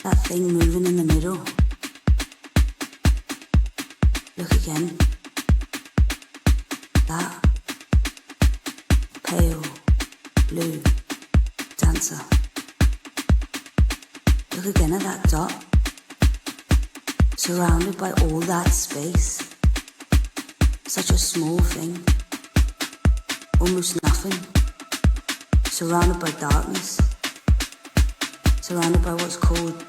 That thing moving in the middle. Look again. That pale blue dancer. Look again at that dot. Surrounded by all that space. Such a small thing. Almost nothing. Surrounded by darkness. Surrounded by what's called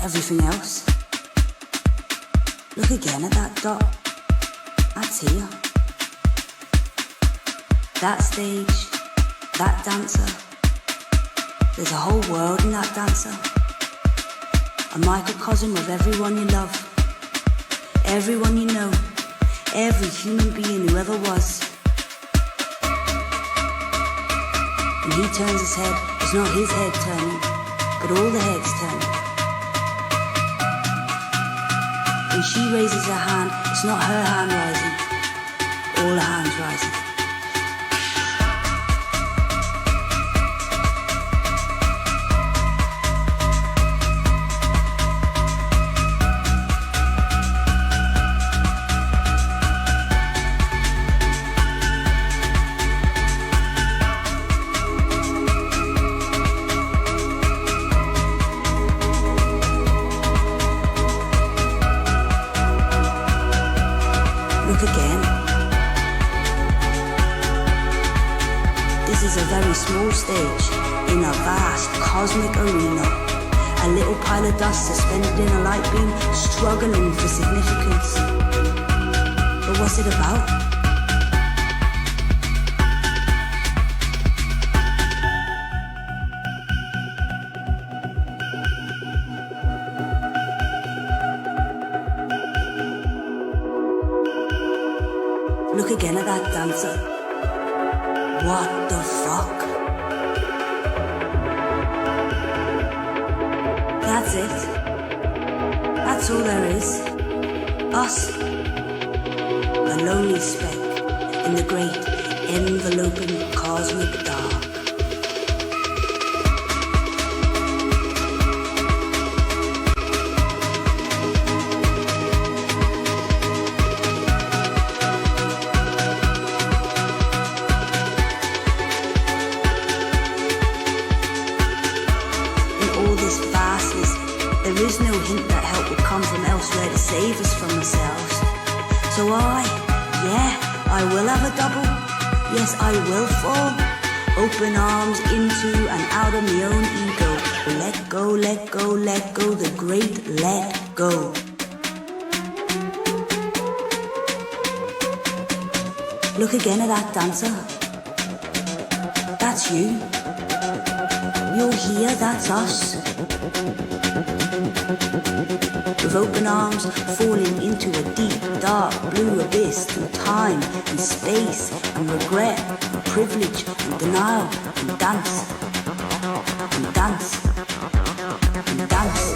everything else. Look again at that dot. That's here. That stage, that dancer. There's a whole world in that dancer. A microcosm of everyone you love. Everyone you know. Every human being who ever was. When he turns his head, it's not his head turning, but all the heads turning. When she raises her hand, it's not her hand rising, all the hands rising. Small stage in a vast cosmic arena. A little pile of dust suspended in a light beam, struggling for significance. But what's it about? Look again at that dancer. What the fuck? That's it. That's all there is. Us. A lonely speck in the great enveloping cosmic dark. There is no hint that help will come from elsewhere to save us from ourselves. So I will have a double. Yes, I will fall. Open arms into and out of my own ego. Let go, let go, let go, the great let go. Look again at that dancer. That's you. You're here, that's us. With open arms falling into a deep, dark blue abyss through time and space and regret and privilege and denial and dance and dance and dance.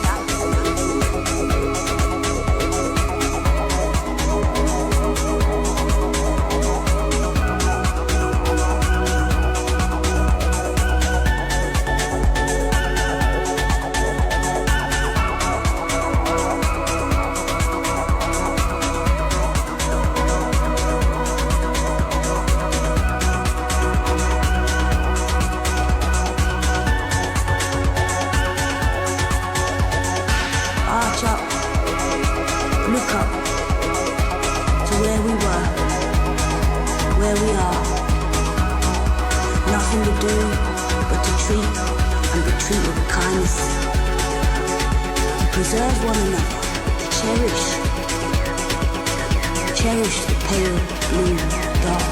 Preserve one another, cherish the pale blue dark.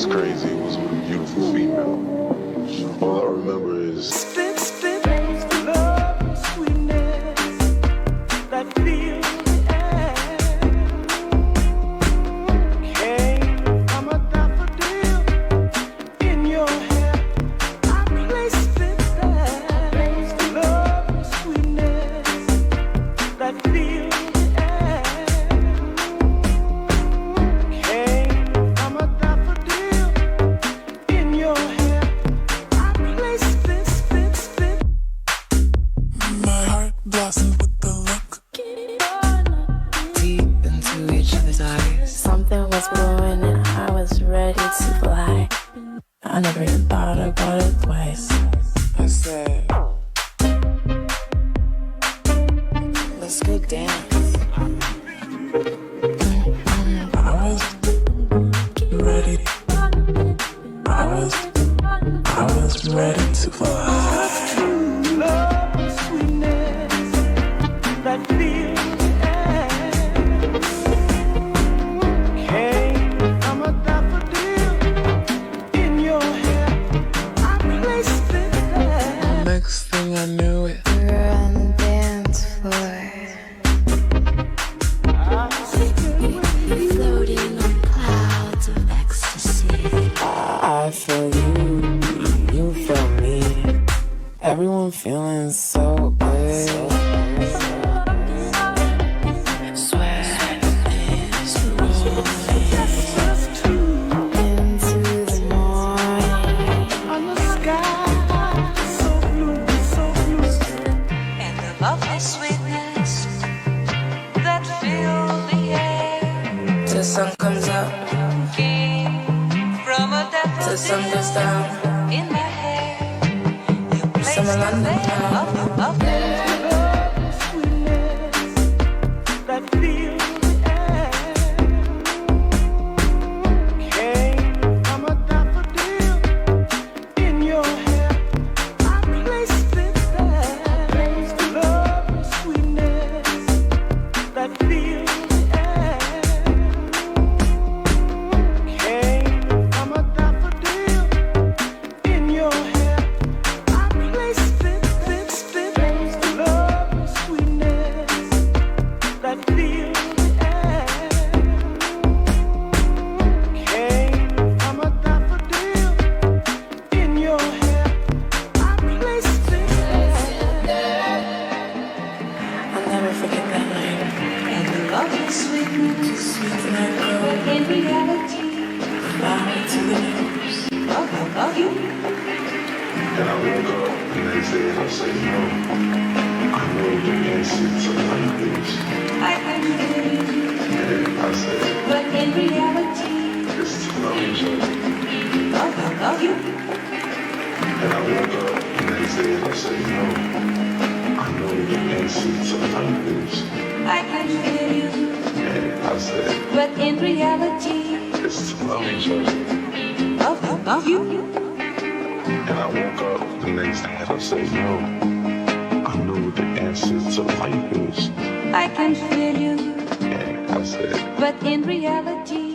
was crazy. It was with a beautiful female. All I remember is love and sweetness that feel the air. Came from a daffodil in your hair. I placed it there. Love and sweetness that feel the air. Came from a daffodil in your hair. I placed this. My heart blossomed with the look. Deep into each other's eyes. Something was brewing and I was ready to fly. I never even thought about it twice. I said, let's go dance. I was ready. I was ready to fly. Love and sweetness that feel the air. Came from a daffodil in your hair. I placed it there. Next thing I knew it, We were on the dance floor, floating on clouds of ecstasy. I feel you, you feel me. Everyone feeling so good. Sweat is rolling into the morning. on the sky, so blue, so blue. And the lovely sweetness that fills the air Till the sun comes up, came from a till the sun daffodil goes down. in my hair. You placed Summer it London there, town. up there. Love and sweetness that feel the air. Came from a daffodil in your hair. I placed it there. Love and sweetness that feel the air. Came from a daffodil in your hair. I placed it, love and sweetness that feel the air. Came from a daffodil in your hair. I placed it there. I'll never forget that night. And the lovely sweetness And I go in reality fly to the news. of you. And I woke up the next day and I said, no, I know the answer to life is. I can feel you, And I said, but in reality it's to love each other. of you. And I woke up the next day and I said, no, I know the answer to life is. I can feel you, And I said, but in reality it's to love each other. of you. And I woke up the next day and I said, no, I know what the answer to life is. I can feel you, And I said, but in reality